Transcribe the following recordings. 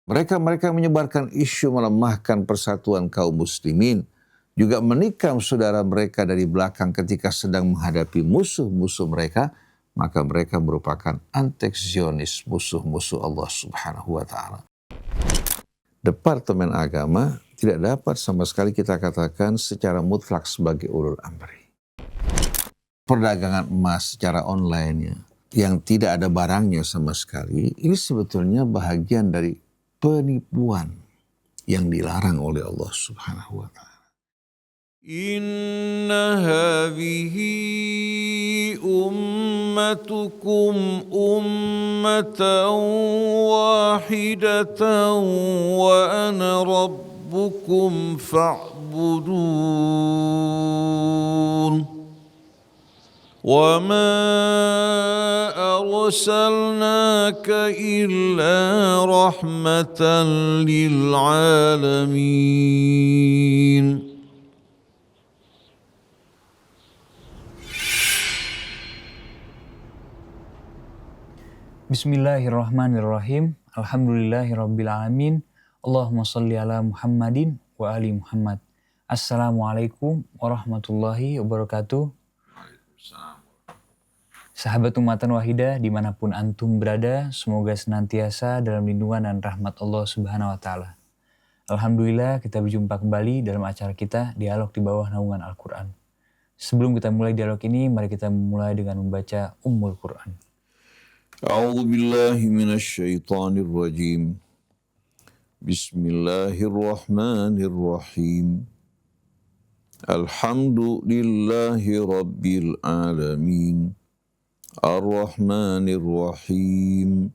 Mereka menyebarkan isu melemahkan persatuan kaum muslimin, juga menikam saudara mereka dari belakang ketika sedang menghadapi musuh-musuh mereka, maka mereka merupakan antek-Zionis, musuh-musuh Allah Subhanahu wa Ta'ala. Departemen Agama tidak dapat sama sekali kita katakan secara mutlak sebagai ulul amri. Perdagangan emas secara online yang tidak ada barangnya sama sekali, ini sebetulnya bahagian dari penipuan yang dilarang oleh Allah Subhanahu wa Ta'ala. Inna hadhihi ummatukum ummatan wahidatan wa ana rabbukum fa'budun. وما أرسلناك إلا رحمة للعالمين. Bismillahirrahmanirrahim. Alhamdulillahirrabbilalamin. Allahumma salli ala Muhammadin wa ali Muhammad. Assalamualaikum warahmatullahi wabarakatuh. Sahabat Ummatan Wahidah dimanapun antum berada, semoga senantiasa dalam lindungan dan rahmat Allah Subhanahu wa Ta'ala. Alhamdulillah kita berjumpa kembali dalam acara kita Dialog di Bawah Naungan Al-Quran. Sebelum kita mulai dialog ini, mari kita mulai dengan membaca Ummul Quran. A'udzu billahi minasy syaithanir rajim. Bismillahirrahmanirrahim. Alhamdulillahi rabbil alamin. Ar-Rahmanir Rahim.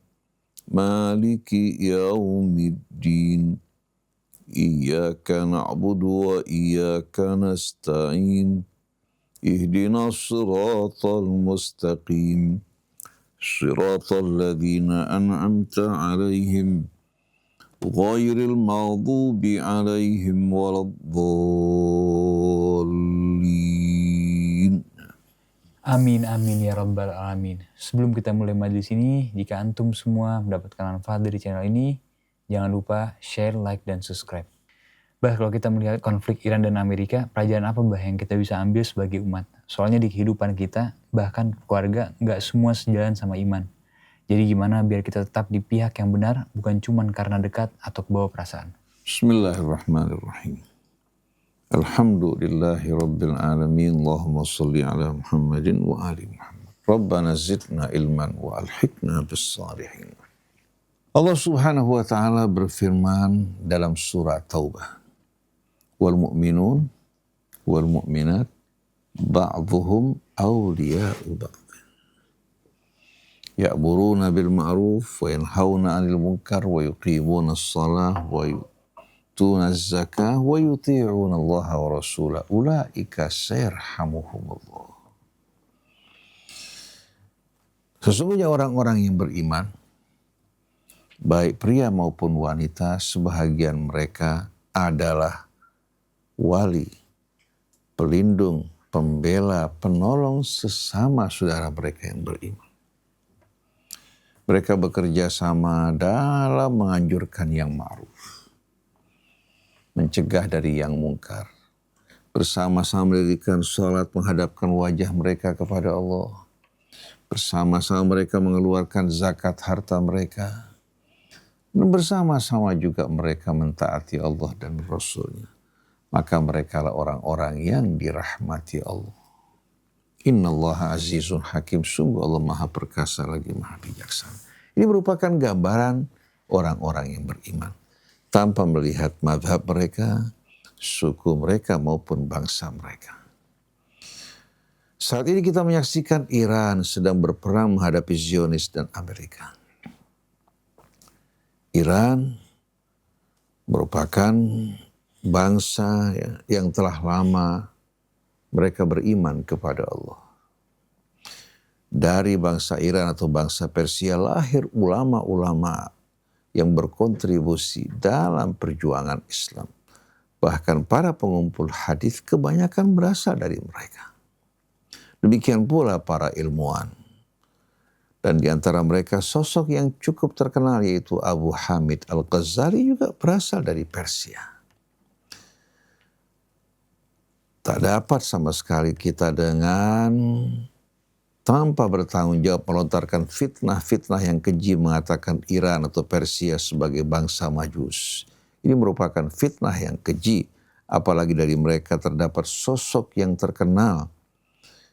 Maliki yaumiddin. Iyyaka na'budu wa iyyaka nasta'in. Ihdinas siratal mustaqim. Siratal ladzina an'amta 'alaihim ghairil maghdubi 'alaihim waladdallin. Amin amin ya rabbal alamin. Sebelum kita mulai majelis ini, jika antum semua mendapatkan manfaat dari channel ini, jangan lupa share, like, dan subscribe. Bah, kalau kita melihat konflik Iran dan Amerika, pelajaran apa bah yang kita bisa ambil sebagai umat? Soalnya di kehidupan kita, bahkan keluarga, nggak semua sejalan sama iman. Jadi gimana biar kita tetap di pihak yang benar, bukan cuma karena dekat atau kebawa perasaan. Bismillahirrahmanirrahim. Alhamdulillahi rabbil alamin. Allahumma salli ala Muhammadin wa ali Muhammad. Rabbana zidna ilman wa alhiqna bis salihin. Allah Subhanahu wa Ta'ala berfirman dalam surah Taubah. Wal mu'minun wal mu'minat ba'dhuhum awliya'u ba'd. Ya'muruna bil ma'ruf wa yanhauna 'anil munkar wa yuqimuna as-shalah wa yu'tuna az-zakah wa yuti'una Allah wa rasulahu ulaika sayarhamuhumullah. Sesungguhnya orang-orang yang beriman, baik pria maupun wanita, sebahagian mereka adalah wali, pelindung, pembela, penolong sesama saudara mereka yang beriman. Mereka bekerja sama dalam menganjurkan yang ma'ruf, mencegah dari yang mungkar, bersama-sama mendirikan salat, menghadapkan wajah mereka kepada Allah, bersama-sama mereka mengeluarkan zakat harta mereka, dan bersama-sama juga mereka mentaati Allah dan Rasul-Nya. Maka mereka lah orang-orang yang dirahmati Allah. Innallaha azizun hakim. Sungguh Allah maha perkasa lagi maha bijaksana. Ini merupakan gambaran orang-orang yang beriman. Tanpa melihat mazhab mereka, suku mereka maupun bangsa mereka. Saat ini kita menyaksikan Iran sedang berperang menghadapi Zionis dan Amerika. Iran merupakan bangsa yang telah lama mereka beriman kepada Allah. Dari bangsa Iran atau bangsa Persia lahir ulama-ulama yang berkontribusi dalam perjuangan Islam. Bahkan para pengumpul hadis kebanyakan berasal dari mereka. Demikian pula para ilmuwan. Dan di antara mereka sosok yang cukup terkenal yaitu Abu Hamid Al-Ghazali juga berasal dari Persia. Tak dapat sama sekali kita dengan tanpa bertanggung jawab melontarkan fitnah-fitnah yang keji mengatakan Iran atau Persia sebagai bangsa majus. Ini merupakan fitnah yang keji, apalagi dari mereka terdapat sosok yang terkenal.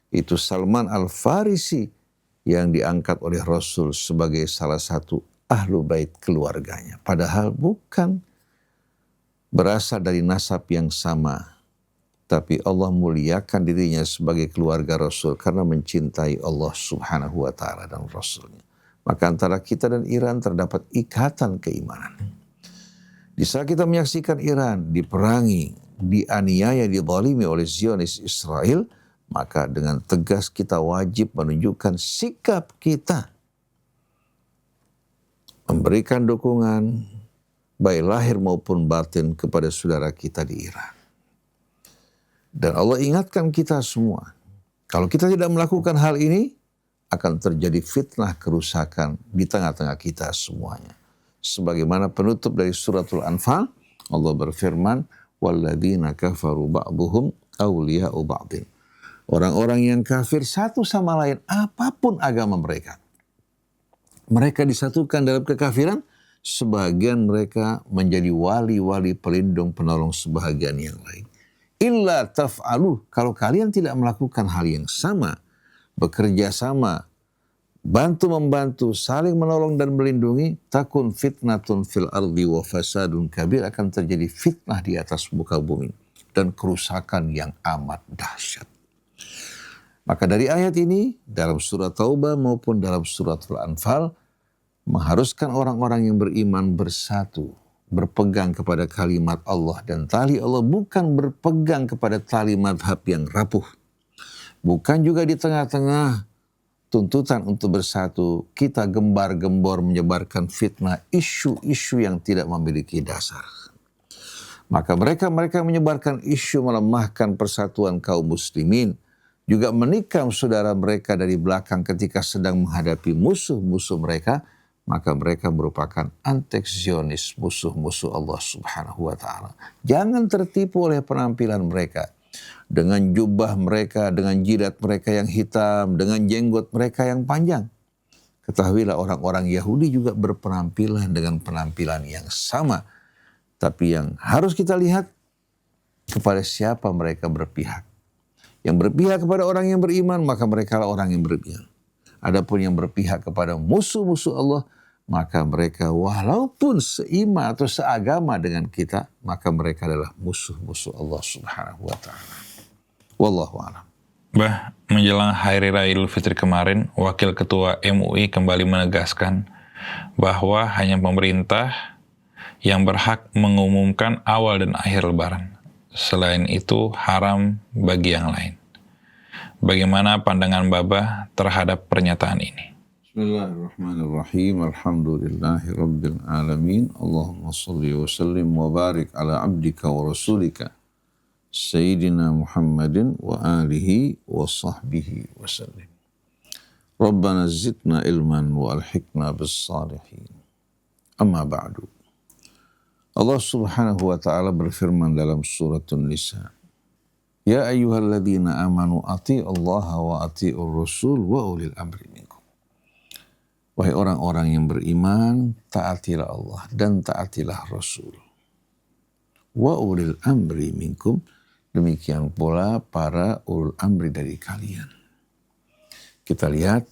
Itu Salman Al-Farisi yang diangkat oleh Rasul sebagai salah satu ahlu bait keluarganya. Padahal bukan berasal dari nasab yang sama. Tapi Allah muliakan dirinya sebagai keluarga Rasul karena mencintai Allah Subhanahu wa ta'ala dan Rasulnya. Maka antara kita dan Iran terdapat ikatan keimanan. Di saat kita menyaksikan Iran diperangi, dianiaya, dizalimi oleh Zionis Israel, maka dengan tegas kita wajib menunjukkan sikap kita. Memberikan dukungan baik lahir maupun batin kepada saudara kita di Iran. Dan Allah ingatkan kita semua, kalau kita tidak melakukan hal ini, akan terjadi fitnah kerusakan di tengah-tengah kita semuanya. Sebagaimana penutup dari suratul Anfal, Allah berfirman, وَالَّذِينَ كَفَرُوا بَعْضُهُمْ أَوْلِيَاءُ بَعْضٍ. Orang-orang yang kafir satu sama lain, apapun agama mereka. Mereka disatukan dalam kekafiran, sebagian mereka menjadi wali-wali pelindung penolong sebahagian yang lain. Illa taf'aluh, kalau kalian tidak melakukan hal yang sama, bekerja sama, bantu-membantu, saling menolong dan melindungi, takun fitnatun fil ardi wa fasadun kabir, akan terjadi fitnah di atas muka bumi dan kerusakan yang amat dahsyat. Maka dari ayat ini, dalam surat Taubah maupun dalam suratul Anfal, mengharuskan orang-orang yang beriman bersatu, berpegang kepada kalimat Allah. Dan tali Allah bukan berpegang kepada tali madhab yang rapuh. Bukan juga di tengah-tengah tuntutan untuk bersatu, kita gembar-gembor menyebarkan fitnah, isu-isu yang tidak memiliki dasar. Maka mereka menyebarkan isu melemahkan persatuan kaum muslimin, juga menikam saudara mereka dari belakang ketika sedang menghadapi musuh-musuh mereka, maka mereka merupakan antek-Zionis, musuh-musuh Allah Subhanahu wa ta'ala. Jangan tertipu oleh penampilan mereka. Dengan jubah mereka, dengan jidat mereka yang hitam, dengan jenggot mereka yang panjang. Ketahuilah orang-orang Yahudi juga berpenampilan dengan penampilan yang sama. Tapi yang harus kita lihat, kepada siapa mereka berpihak. Yang berpihak kepada orang yang beriman, maka mereka lah orang yang beriman. Adapun yang berpihak kepada musuh-musuh Allah, maka mereka walaupun seiman atau seagama dengan kita, maka mereka adalah musuh-musuh Allah Subhanahu wa ta'ala. Wallahu a'lam. Bah, menjelang Hari Raya Idul Fitri kemarin, Wakil Ketua MUI kembali menegaskan bahwa hanya pemerintah yang berhak mengumumkan awal dan akhir Lebaran. Selain itu, haram bagi yang lain. Bagaimana pandangan Babah terhadap pernyataan ini? Bismillahirrahmanirrahim. Alhamdulillahi Rabbil Alamin. Allahumma salli wa sallim wa barik ala abdika wa rasulika Sayyidina Muhammadin wa alihi wa sahbihi wa sallim. Rabbana zidna ilman wa alhiqna bis salihin. Amma ba'du. Allah Subhanahu wa ta'ala berfirman dalam suratun Nisa. Ya ayyuhalladzina amanu ati'allaha wa ati'ur rasul wa ulil amri minkum. Wahai orang-orang yang beriman, taatilah Allah dan taatilah Rasul. Wa ulil amri minkum, demikian pula para ulul amri dari kalian. Kita lihat,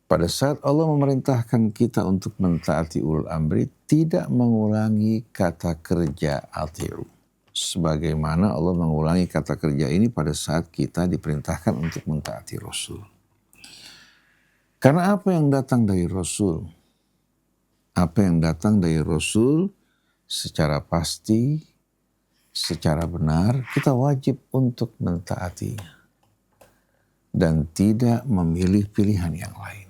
pada saat Allah memerintahkan kita untuk mentaati ulul amri, tidak mengulangi kata kerja ati'u. Sebagaimana Allah mengulangi kata kerja ini pada saat kita diperintahkan untuk mentaati Rasul. Karena apa yang datang dari Rasul? Apa yang datang dari Rasul secara pasti, secara benar, kita wajib untuk mentaatinya. Dan tidak memilih pilihan yang lain.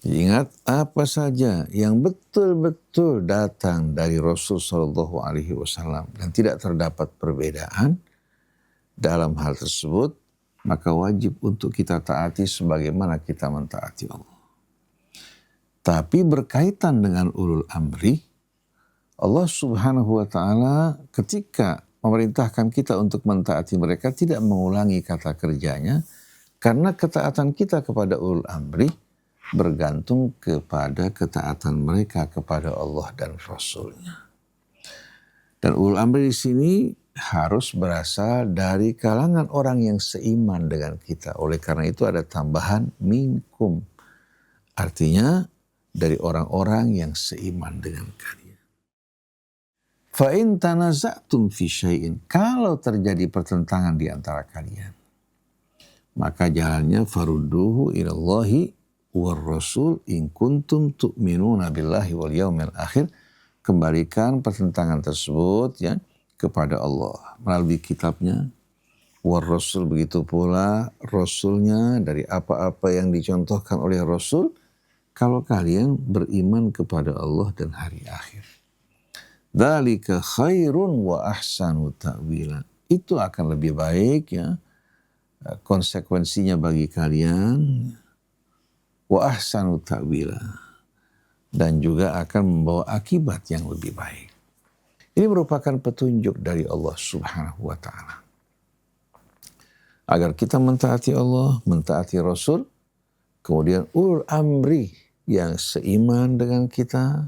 Ingat, apa saja yang betul-betul datang dari Rasul Shallallahu Alaihi Wasallam dan tidak terdapat perbedaan dalam hal tersebut, maka wajib untuk kita taati sebagaimana kita mentaati Allah. Tapi berkaitan dengan ulul amri, Allah Subhanahu wa Ta'ala ketika memerintahkan kita untuk mentaati mereka tidak mengulangi kata kerjanya, karena ketaatan kita kepada ulul amri bergantung kepada ketaatan mereka kepada Allah dan Rasul-Nya. Dan ulul amri di sini harus berasal dari kalangan orang yang seiman dengan kita. Oleh karena itu ada tambahan minkum. Artinya dari orang-orang yang seiman dengan kalian. Fa in tanaza'tum fi syai'in, kalau terjadi pertentangan di antara kalian, maka jalannya farudduhu ilallahi war rasul in kuntum tu'minuna billahi wal yaumil akhir. Kembalikan pertentangan tersebut ya kepada Allah melalui kitabnya, war rasul, begitu pula rasulnya dari apa-apa yang dicontohkan oleh rasul, kalau kalian beriman kepada Allah dan hari akhir. Dzalika khairun wa ahsanu ta'wila. Itu akan lebih baik ya konsekuensinya bagi kalian, wa ahsanu ta'wila, dan juga akan membawa akibat yang lebih baik. Ini merupakan petunjuk dari Allah Subhanahu wa Ta'ala agar kita mentaati Allah, mentaati Rasul, kemudian ulul amri yang seiman dengan kita,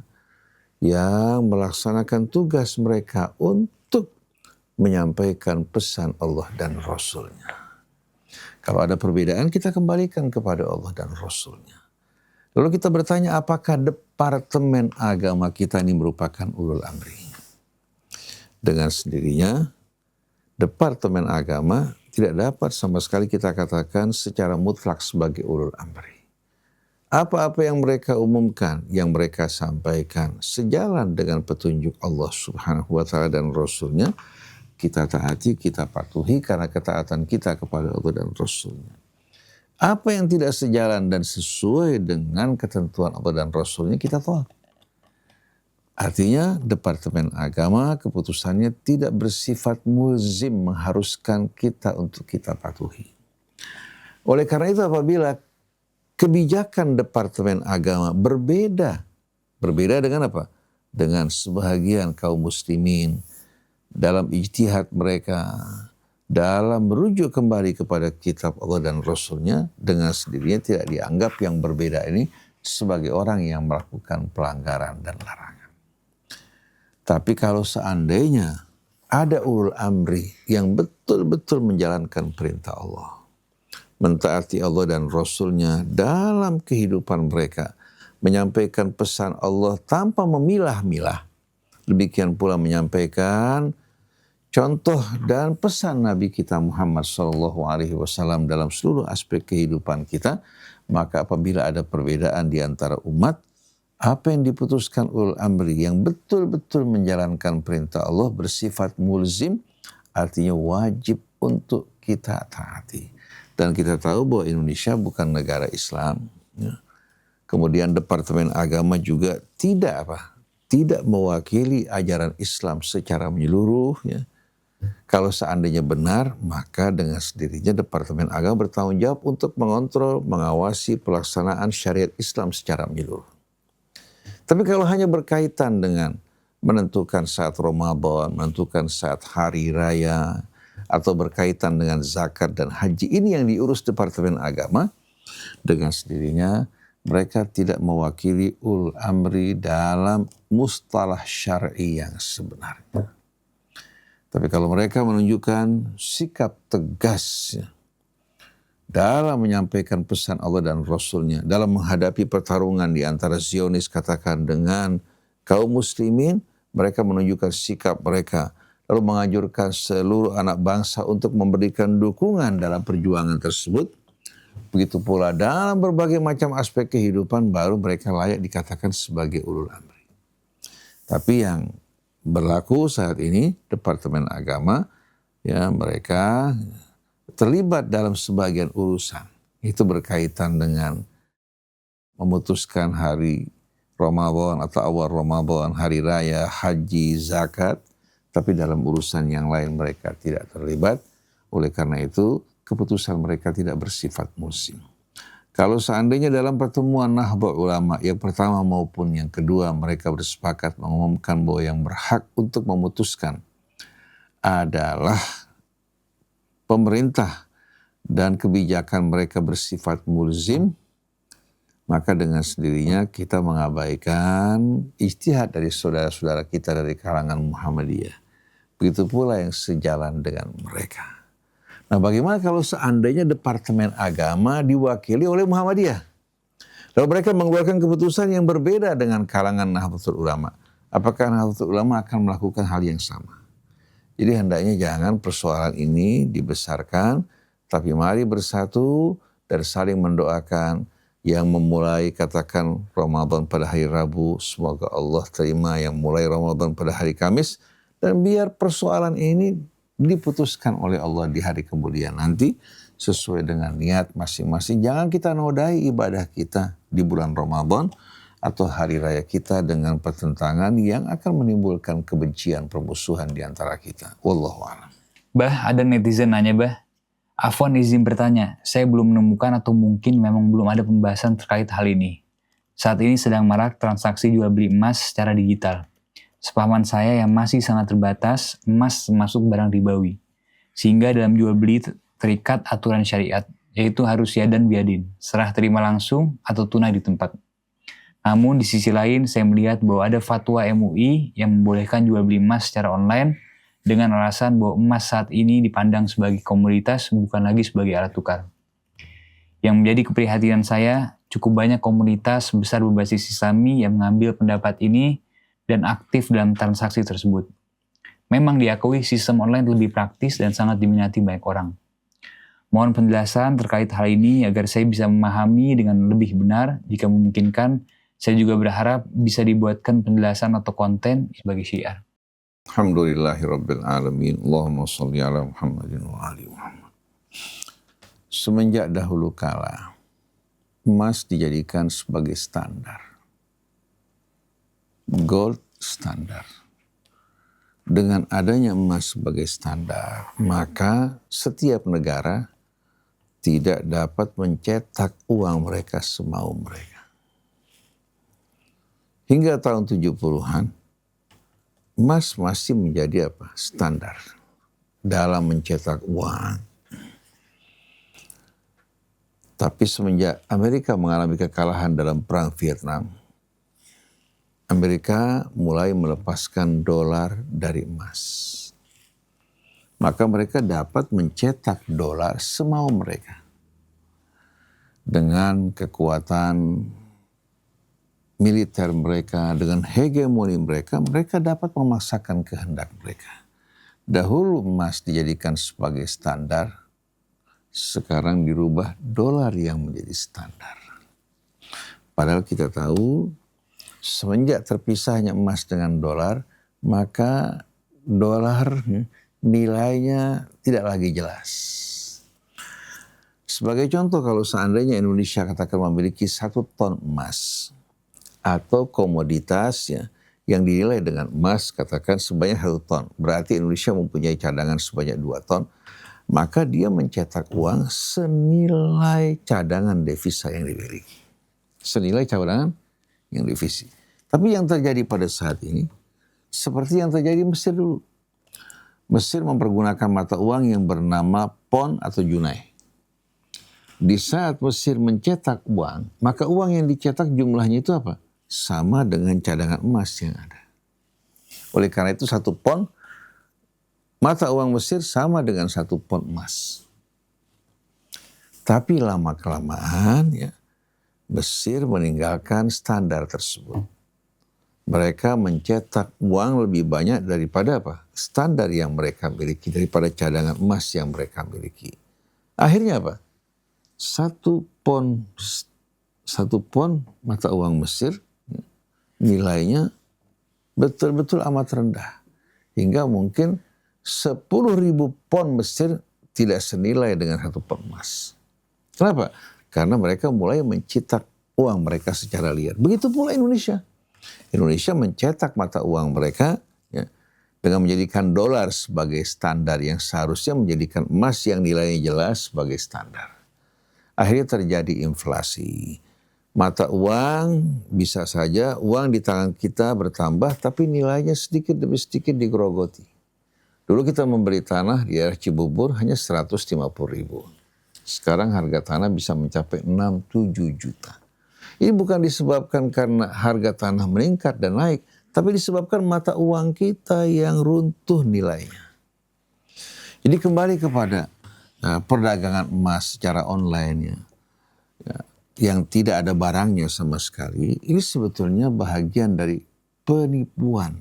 yang melaksanakan tugas mereka untuk menyampaikan pesan Allah dan Rasul-Nya. Kalau ada perbedaan, kita kembalikan kepada Allah dan Rasul-Nya. Lalu kita bertanya, apakah departemen agama kita ini merupakan ulul amri? Dengan sendirinya, departemen agama tidak dapat sama sekali kita katakan secara mutlak sebagai ulul amri. Apa-apa yang mereka umumkan, yang mereka sampaikan, sejalan dengan petunjuk Allah Subhanahu wa Ta'ala dan Rasul-Nya, kita taati, kita patuhi karena ketaatan kita kepada Allah dan Rasul-Nya. Apa yang tidak sejalan dan sesuai dengan ketentuan Allah dan Rasul-Nya, kita tolak. Artinya Departemen Agama keputusannya tidak bersifat mulzim, mengharuskan kita untuk kita patuhi. Oleh karena itu apabila kebijakan Departemen Agama berbeda dengan apa? Dengan sebahagian kaum muslimin dalam ijtihad mereka, dalam merujuk kembali kepada kitab Allah dan Rasul-Nya, dengan sendirinya tidak dianggap yang berbeda ini sebagai orang yang melakukan pelanggaran dan larangan. Tapi kalau seandainya ada ulul amri yang betul-betul menjalankan perintah Allah, mentaati Allah dan Rasul-Nya dalam kehidupan mereka, menyampaikan pesan Allah tanpa memilah-milah, demikian pula menyampaikan contoh dan pesan Nabi kita Muhammad SAW dalam seluruh aspek kehidupan kita, maka apabila ada perbedaan di antara umat, apa yang diputuskan ulul amri yang betul-betul menjalankan perintah Allah bersifat mulzim, artinya wajib untuk kita taati. Dan kita tahu bahwa Indonesia bukan negara Islam. Ya. Kemudian Departemen Agama juga tidak mewakili ajaran Islam secara menyeluruh. Ya. Kalau seandainya benar, maka dengan sendirinya Departemen Agama bertanggung jawab untuk mengontrol, mengawasi pelaksanaan syariat Islam secara menyeluruh. Tapi kalau hanya berkaitan dengan menentukan saat Ramadan, menentukan saat hari raya, atau berkaitan dengan zakat dan haji, ini yang diurus Departemen Agama, dengan sendirinya mereka tidak mewakili ulul amri dalam mustalah syar'i yang sebenarnya. Tapi kalau mereka menunjukkan sikap tegas dalam menyampaikan pesan Allah dan Rasul-Nya, dalam menghadapi pertarungan di antara Zionis katakan dengan kaum muslimin, mereka menunjukkan sikap mereka, lalu menganjurkan seluruh anak bangsa untuk memberikan dukungan dalam perjuangan tersebut. Begitu pula dalam berbagai macam aspek kehidupan, baru mereka layak dikatakan sebagai ulul amri. Tapi yang berlaku saat ini, Departemen Agama, ya mereka terlibat dalam sebagian urusan. Itu berkaitan dengan memutuskan hari Ramadan atau awal Ramadan, hari raya, haji, zakat. Tapi dalam urusan yang lain mereka tidak terlibat. Oleh karena itu keputusan mereka tidak bersifat mulzim. Kalau seandainya dalam pertemuan Nahdlatul Ulama yang pertama maupun yang kedua mereka bersepakat mengumumkan bahwa yang berhak untuk memutuskan adalah pemerintah dan kebijakan mereka bersifat mulzim, maka dengan sendirinya kita mengabaikan ijtihad dari saudara-saudara kita dari kalangan Muhammadiyah. Begitu pula yang sejalan dengan mereka. Nah, bagaimana kalau seandainya Departemen Agama diwakili oleh Muhammadiyah? Lalu mereka mengeluarkan keputusan yang berbeda dengan kalangan Nahdlatul Ulama. Apakah Nahdlatul Ulama akan melakukan hal yang sama? Jadi hendaknya jangan persoalan ini dibesarkan, tapi mari bersatu dan saling mendoakan. Yang memulai katakan Ramadan pada hari Rabu, semoga Allah terima yang mulai Ramadan pada hari Kamis. Dan biar persoalan ini diputuskan oleh Allah di hari kemudian nanti sesuai dengan niat masing-masing. Jangan kita nodai ibadah kita di bulan Ramadan atau hari raya kita dengan pertentangan yang akan menimbulkan kebencian, permusuhan di antara kita. Wallahu a'lam. Bah, ada netizen nanya, Bah. Afwan izin bertanya, saya belum menemukan atau mungkin memang belum ada pembahasan terkait hal ini. Saat ini sedang marak transaksi jual beli emas secara digital. Sepahaman saya yang masih sangat terbatas, emas masuk barang ribawi. Sehingga dalam jual beli terikat aturan syariat, yaitu harus yadan biadin, serah terima langsung atau tunai di tempat. Namun di sisi lain saya melihat bahwa ada fatwa MUI yang membolehkan jual beli emas secara online dengan alasan bahwa emas saat ini dipandang sebagai komoditas bukan lagi sebagai alat tukar. Yang menjadi keprihatinan saya, cukup banyak komunitas besar berbasis Islami yang mengambil pendapat ini dan aktif dalam transaksi tersebut. Memang diakui sistem online lebih praktis dan sangat diminati banyak orang. Mohon penjelasan terkait hal ini agar saya bisa memahami dengan lebih benar. Jika memungkinkan, saya juga berharap bisa dibuatkan penjelasan atau konten sebagai syiar. Alhamdulillahirabbil alamin. Allahumma shalli ala Muhammadin wa ali Muhammad. Semenjak dahulu kala, emas dijadikan sebagai standar. Gold standar. Dengan adanya emas sebagai standar, maka setiap negara tidak dapat mencetak uang mereka semau mereka. Hingga tahun 70-an, emas masih menjadi standar dalam mencetak uang. Tapi semenjak Amerika mengalami kekalahan dalam perang Vietnam, Amerika mulai melepaskan dolar dari emas. Maka mereka dapat mencetak dolar semau mereka. Dengan kekuatan militer mereka, dengan hegemoni mereka, mereka dapat memaksakan kehendak mereka. Dahulu emas dijadikan sebagai standar, sekarang dirubah dolar yang menjadi standar. Padahal kita tahu, semenjak terpisahnya emas dengan dolar, maka dolar nilainya tidak lagi jelas. Sebagai contoh, kalau seandainya Indonesia katakan memiliki 1 ton emas atau komoditas yang dinilai dengan emas katakan sebanyak 1 ton, berarti Indonesia mempunyai cadangan sebanyak 2 ton, maka dia mencetak uang senilai cadangan devisa yang dimiliki. Senilai cadangan yang divisi. Tapi yang terjadi pada saat ini, seperti yang terjadi di Mesir dulu. Mesir mempergunakan mata uang yang bernama pon atau junai. Di saat Mesir mencetak uang, maka uang yang dicetak jumlahnya itu apa? Sama dengan cadangan emas yang ada. Oleh karena itu 1 pon, mata uang Mesir sama dengan 1 pon emas. Tapi lama-kelamaan Mesir meninggalkan standar tersebut. Mereka mencetak uang lebih banyak daripada standar yang mereka miliki, daripada cadangan emas yang mereka miliki. Akhirnya 1 pon mata uang Mesir nilainya betul-betul amat rendah. Hingga mungkin 10.000 pon Mesir tidak senilai dengan 1 pon emas. Kenapa? Karena mereka mulai mencetak uang mereka secara liar. Begitu pula Indonesia. Indonesia mencetak mata uang mereka dengan menjadikan dolar sebagai standar yang seharusnya menjadikan emas yang nilainya jelas sebagai standar. Akhirnya terjadi inflasi. Mata uang bisa saja uang di tangan kita bertambah tapi nilainya sedikit demi sedikit digerogoti. Dulu kita membeli tanah di daerah Cibubur hanya 150.000. Sekarang harga tanah bisa mencapai 6-7 juta. Ini bukan disebabkan karena harga tanah meningkat dan naik, tapi disebabkan mata uang kita yang runtuh nilainya. Jadi kembali kepada perdagangan emas secara online yang tidak ada barangnya sama sekali, ini sebetulnya bahagian dari penipuan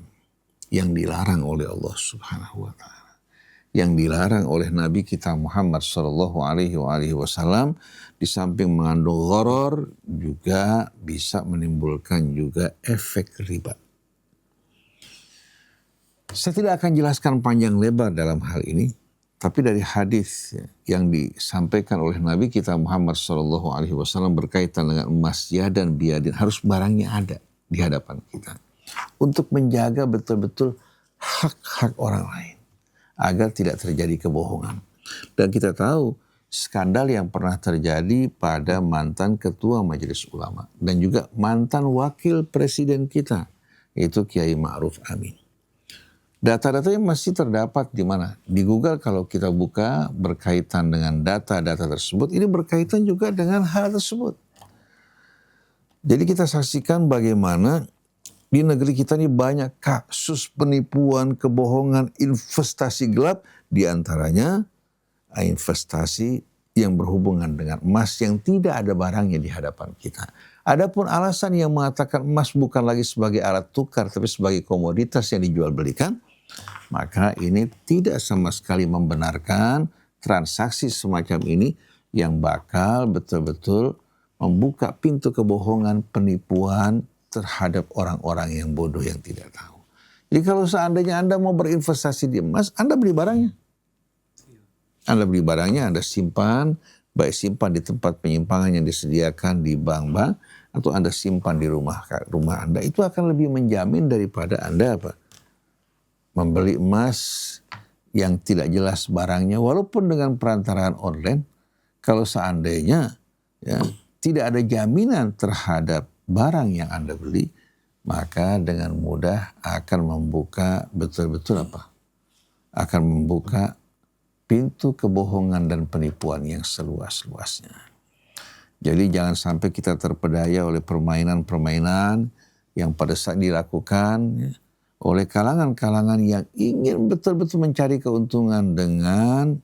yang dilarang oleh Allah Subhanahu wa Ta'ala. Yang dilarang oleh Nabi kita Muhammad Sallallahu Alaihi Wasallam, di samping mengandung gharar juga bisa menimbulkan juga efek riba. Saya tidak akan jelaskan panjang lebar dalam hal ini, tapi dari hadis yang disampaikan oleh Nabi kita Muhammad Sallallahu Alaihi Wasallam berkaitan dengan emas dan biadin, harus barangnya ada di hadapan kita untuk menjaga betul-betul hak-hak orang lain, agar tidak terjadi kebohongan. Dan kita tahu skandal yang pernah terjadi pada mantan ketua Majelis Ulama dan juga mantan wakil presiden kita, yaitu Kiai Ma'ruf Amin. Data-datanya masih terdapat di mana? Di Google kalau kita buka berkaitan dengan data-data tersebut, ini berkaitan juga dengan hal tersebut. Jadi kita saksikan bagaimana di negeri kita ini banyak kasus penipuan, kebohongan, investasi gelap, di antaranya investasi yang berhubungan dengan emas yang tidak ada barangnya di hadapan kita. Adapun alasan yang mengatakan emas bukan lagi sebagai alat tukar tapi sebagai komoditas yang dijual belikan, maka ini tidak sama sekali membenarkan transaksi semacam ini yang bakal betul-betul membuka pintu kebohongan, penipuan terhadap orang-orang yang bodoh yang tidak tahu. Jadi kalau seandainya Anda mau berinvestasi di emas, Anda beli barangnya. Anda beli barangnya, Anda simpan, baik simpan di tempat penyimpangan yang disediakan di bank-bank, atau Anda simpan di rumah Anda. Itu akan lebih menjamin daripada Anda membeli emas yang tidak jelas barangnya, walaupun dengan perantaraan online. Kalau seandainya tidak ada jaminan terhadap barang yang Anda beli, maka dengan mudah akan membuka betul-betul akan membuka pintu kebohongan dan penipuan yang seluas-luasnya. Jadi jangan sampai kita terpedaya oleh permainan-permainan yang pada saat dilakukan oleh kalangan-kalangan yang ingin betul-betul mencari keuntungan dengan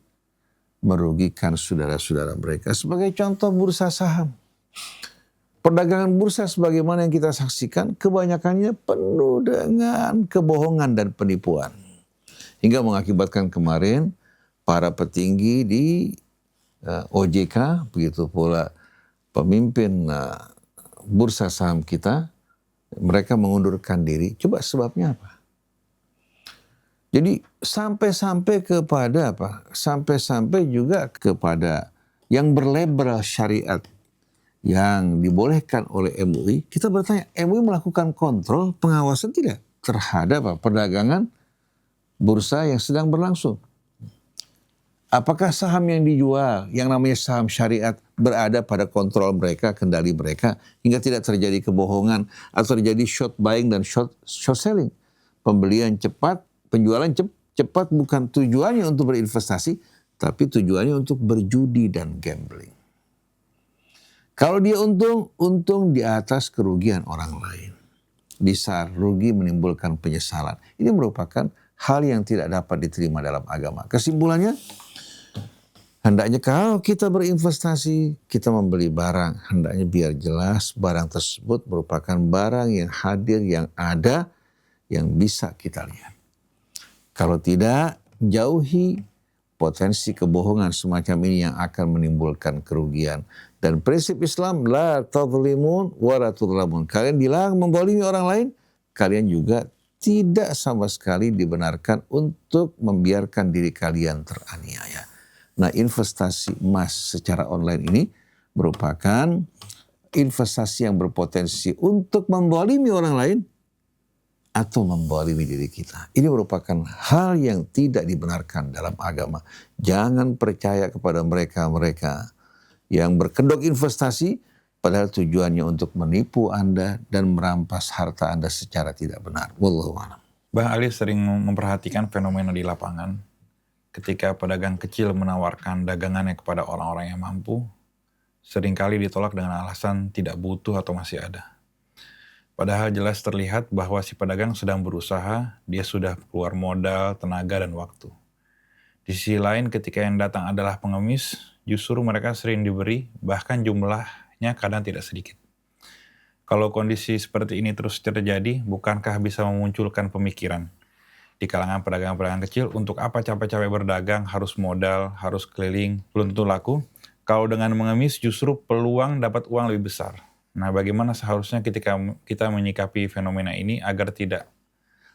merugikan saudara-saudara mereka. Sebagai contoh bursa saham. Perdagangan bursa sebagaimana yang kita saksikan kebanyakannya penuh dengan kebohongan dan penipuan. Hingga mengakibatkan kemarin para petinggi di OJK, begitu pula pemimpin bursa saham kita, mereka mengundurkan diri. Coba sebabnya apa? Jadi sampai-sampai kepada Sampai-sampai juga kepada yang berlabel syariat yang dibolehkan oleh MUI. Kita bertanya, MUI melakukan kontrol pengawasan tidak terhadap perdagangan bursa yang sedang berlangsung? Apakah saham yang dijual, yang namanya saham syariat, berada pada kontrol mereka, kendali mereka, hingga tidak terjadi kebohongan atau terjadi short buying dan short selling? Pembelian cepat, penjualan cepat bukan tujuannya untuk berinvestasi, tapi tujuannya untuk berjudi dan gambling. Kalau dia untung di atas kerugian orang lain. Di saat rugi menimbulkan penyesalan. Ini merupakan hal yang tidak dapat diterima dalam agama. Kesimpulannya, hendaknya kalau kita berinvestasi, kita membeli barang, hendaknya biar jelas barang tersebut merupakan barang yang hadir, yang ada, yang bisa kita lihat. Kalau tidak, jauhi potensi kebohongan semacam ini yang akan menimbulkan kerugian. Dan prinsip Islam, la tadlimun wa la tudlamun. Kalian dilarang menzalimi orang lain, kalian juga tidak sama sekali dibenarkan untuk membiarkan diri kalian teraniaya. Nah, investasi emas secara online ini merupakan investasi yang berpotensi untuk menzalimi orang lain atau membalimi diri kita. Ini merupakan hal yang tidak dibenarkan dalam agama. Jangan percaya kepada mereka-mereka yang berkedok investasi padahal tujuannya untuk menipu Anda dan merampas harta Anda secara tidak benar. Wallahu a'lam. Bang Ali sering memperhatikan fenomena di lapangan ketika pedagang kecil menawarkan dagangannya kepada orang-orang yang mampu, seringkali ditolak dengan alasan tidak butuh atau masih ada. Padahal jelas terlihat bahwa si pedagang sedang berusaha, dia sudah keluar modal, tenaga, dan waktu. Di sisi lain ketika yang datang adalah pengemis, justru mereka sering diberi, bahkan jumlahnya kadang tidak sedikit. Kalau kondisi seperti ini terus terjadi, bukankah bisa memunculkan pemikiran di kalangan pedagang-pedagang kecil, untuk apa capek-capek berdagang, harus modal, harus keliling, belum tentu laku. Kalau dengan mengemis justru peluang dapat uang lebih besar. Nah, bagaimana seharusnya ketika kita menyikapi fenomena ini agar tidak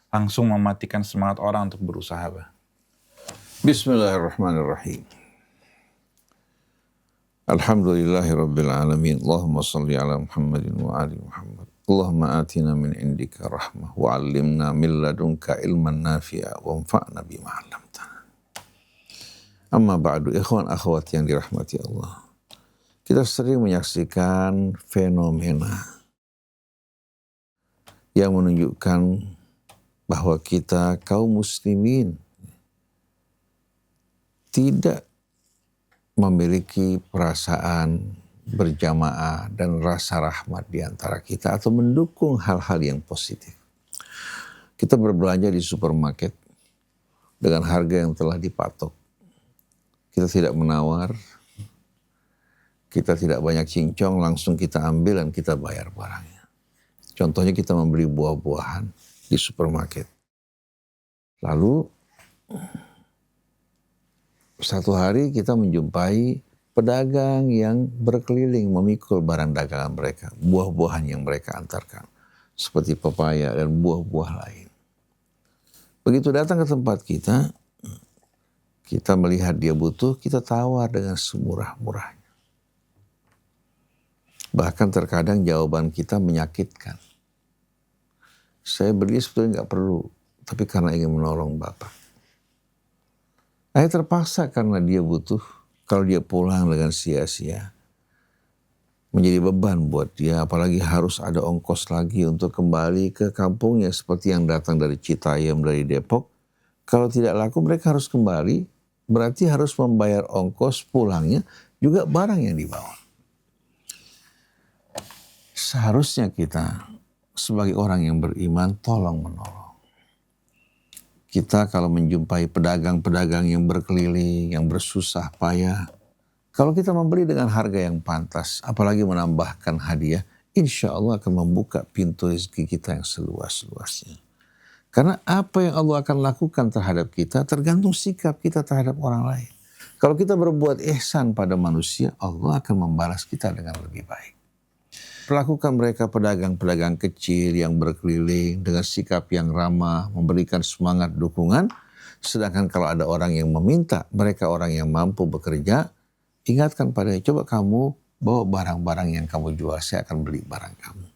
langsung mematikan semangat orang untuk berusaha, Pak? Bismillahirrahmanirrahim. Alhamdulillahirabbil alamin. Allahumma shalli ala Muhammadin wa ali Muhammad. Allahumma atina min indika rahmah wa 'allimna min ladunka ilman nafi'a wa anfa'na bima 'allamtana. Amma ba'du, ikhwan akhwat yang dirahmati Allah. Kita sering menyaksikan fenomena yang menunjukkan bahwa kita kaum muslimin tidak memiliki perasaan berjamaah dan rasa rahmat di antara kita atau mendukung hal-hal yang positif. Kita berbelanja di supermarket dengan harga yang telah dipatok. Kita tidak menawar, kita tidak banyak cincong, langsung kita ambil dan kita bayar barangnya. Contohnya kita membeli buah-buahan di supermarket. Lalu satu hari kita menjumpai pedagang yang berkeliling memikul barang dagangan mereka, buah-buahan yang mereka antarkan, seperti pepaya dan buah-buah lain. Begitu datang ke tempat kita, kita melihat dia butuh, kita tawar dengan semurah-murahnya. Bahkan terkadang jawaban kita menyakitkan. Saya beli sebetulnya nggak perlu, tapi karena ingin menolong Bapak. Saya terpaksa karena dia butuh. Kalau dia pulang dengan sia-sia, menjadi beban buat dia. Apalagi harus ada ongkos lagi untuk kembali ke kampungnya seperti yang datang dari Citayam, dari Depok. Kalau tidak laku mereka harus kembali, berarti harus membayar ongkos pulangnya, juga barang yang dibawa. Seharusnya kita sebagai orang yang beriman tolong menolong. Kita kalau menjumpai pedagang-pedagang yang berkeliling, yang bersusah payah, kalau kita membeli dengan harga yang pantas, apalagi menambahkan hadiah, insya Allah akan membuka pintu rezeki kita yang seluas-luasnya. Karena apa yang Allah akan lakukan terhadap kita tergantung sikap kita terhadap orang lain. Kalau kita berbuat ihsan pada manusia, Allah akan membalas kita dengan lebih baik. Perlakukan mereka pedagang-pedagang kecil yang berkeliling dengan sikap yang ramah, memberikan semangat dukungan. Sedangkan kalau ada orang yang meminta, mereka orang yang mampu bekerja, ingatkan padanya, coba kamu bawa barang-barang yang kamu jual, saya akan beli barang kamu.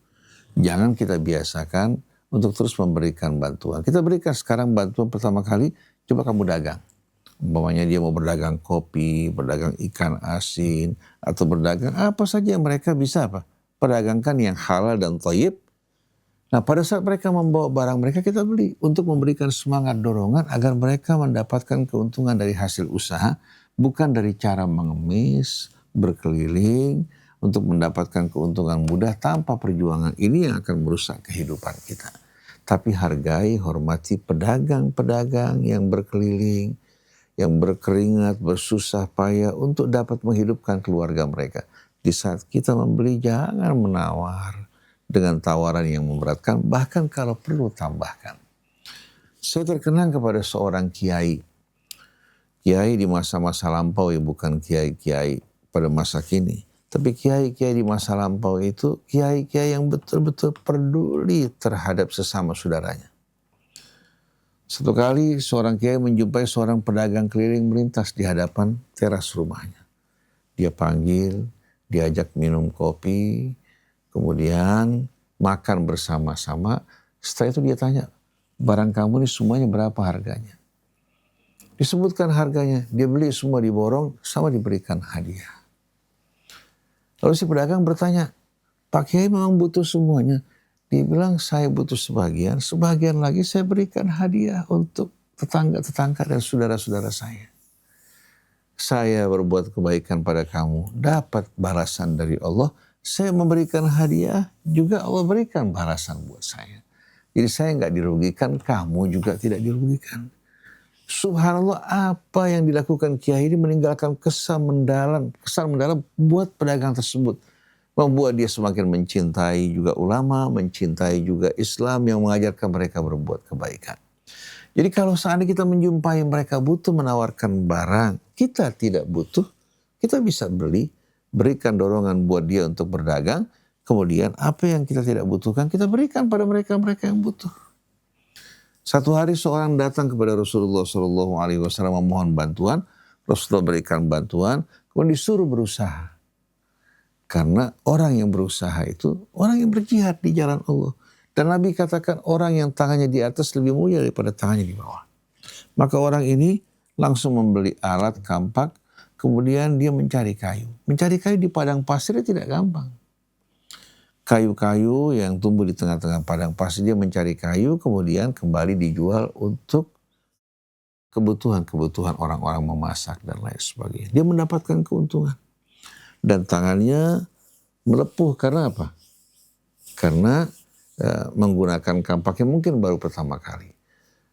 Jangan kita biasakan untuk terus memberikan bantuan. Kita berikan sekarang bantuan pertama kali, coba kamu dagang. Umpamanya dia mau berdagang kopi, berdagang ikan asin, atau berdagang apa saja yang mereka bisa pedagangkan yang halal dan thayyib. Nah, pada saat mereka membawa barang mereka, kita beli untuk memberikan semangat dorongan agar mereka mendapatkan keuntungan dari hasil usaha, bukan dari cara mengemis, berkeliling untuk mendapatkan keuntungan mudah tanpa perjuangan. Ini yang akan merusak kehidupan kita. Tapi hargai, hormati pedagang-pedagang yang berkeliling, yang berkeringat, bersusah payah untuk dapat menghidupkan keluarga mereka. Di saat kita membeli, jangan menawar dengan tawaran yang memberatkan, bahkan kalau perlu tambahkan. Saya terkenang kepada seorang kiai. Kiai di masa-masa lampau, ya bukan kiai-kiai pada masa kini. Tapi kiai-kiai di masa lampau itu kiai-kiai yang betul-betul peduli terhadap sesama saudaranya. Satu kali seorang kiai menjumpai seorang pedagang keliling melintas di hadapan teras rumahnya. Dia panggil, diajak minum kopi, kemudian makan bersama-sama. Setelah itu dia tanya, barang kamu ini semuanya berapa harganya? Disebutkan harganya, dia beli semua diborong sama diberikan hadiah. Lalu si pedagang bertanya, Pak Kiai memang butuh semuanya? Dia bilang, saya butuh sebagian lagi saya berikan hadiah untuk tetangga-tetangga dan saudara-saudara saya. Saya berbuat kebaikan pada kamu, dapat balasan dari Allah. Saya memberikan hadiah, juga Allah berikan balasan buat saya. Jadi saya nggak dirugikan, kamu juga tidak dirugikan. Subhanallah, apa yang dilakukan Kiai ini meninggalkan kesan mendalam buat pedagang tersebut. Membuat dia semakin mencintai juga ulama, mencintai juga Islam yang mengajarkan mereka berbuat kebaikan. Jadi kalau seandainya kita menjumpai mereka butuh menawarkan barang, kita tidak butuh, kita bisa beli, berikan dorongan buat dia untuk berdagang, kemudian apa yang kita tidak butuhkan kita berikan pada mereka-mereka yang butuh. Satu hari seorang datang kepada Rasulullah SAW memohon bantuan, Rasulullah berikan bantuan, kemudian disuruh berusaha. Karena orang yang berusaha itu orang yang berjihad di jalan Allah. Dan Nabi katakan orang yang tangannya di atas lebih mulia daripada tangannya di bawah. Maka orang ini langsung membeli alat kampak, kemudian dia mencari kayu. Mencari kayu di padang pasir tidak gampang. Kayu-kayu yang tumbuh di tengah-tengah padang pasir, dia mencari kayu, kemudian kembali dijual untuk kebutuhan-kebutuhan orang-orang memasak dan lain sebagainya. Dia mendapatkan keuntungan. Dan tangannya melepuh karena apa? Karena menggunakan kampak yang mungkin baru pertama kali.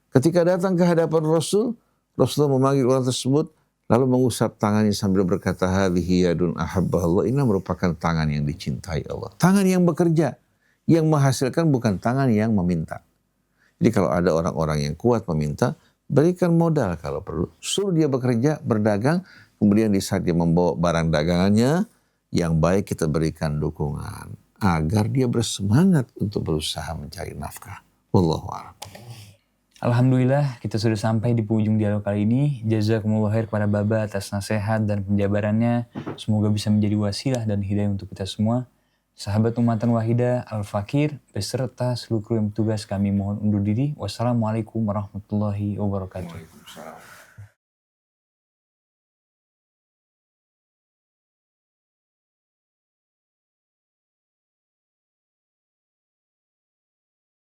Ketika datang ke hadapan Rasulullah memanggil orang tersebut, lalu mengusap tangannya sambil berkata, hadhihi yadun ahabbah Allah. Ini merupakan tangan yang dicintai Allah. Tangan yang bekerja, yang menghasilkan, bukan tangan yang meminta. Jadi kalau ada orang-orang yang kuat meminta, berikan modal kalau perlu. Suruh dia bekerja, berdagang, kemudian di saat dia membawa barang dagangannya yang baik, kita berikan dukungan agar dia bersemangat untuk berusaha mencari nafkah. Wallahu a'lam. Alhamdulillah kita sudah sampai di penghujung dialog kali ini. Jazakumullah khair kepada Baba atas nasihat dan penjabarannya. Semoga bisa menjadi wasilah dan hidayah untuk kita semua. Sahabat Ummatan Wahidah Al-Fakir beserta seluruh kru yang bertugas, kami mohon undur diri. Wassalamualaikum warahmatullahi wabarakatuh. Waalaikumsalam.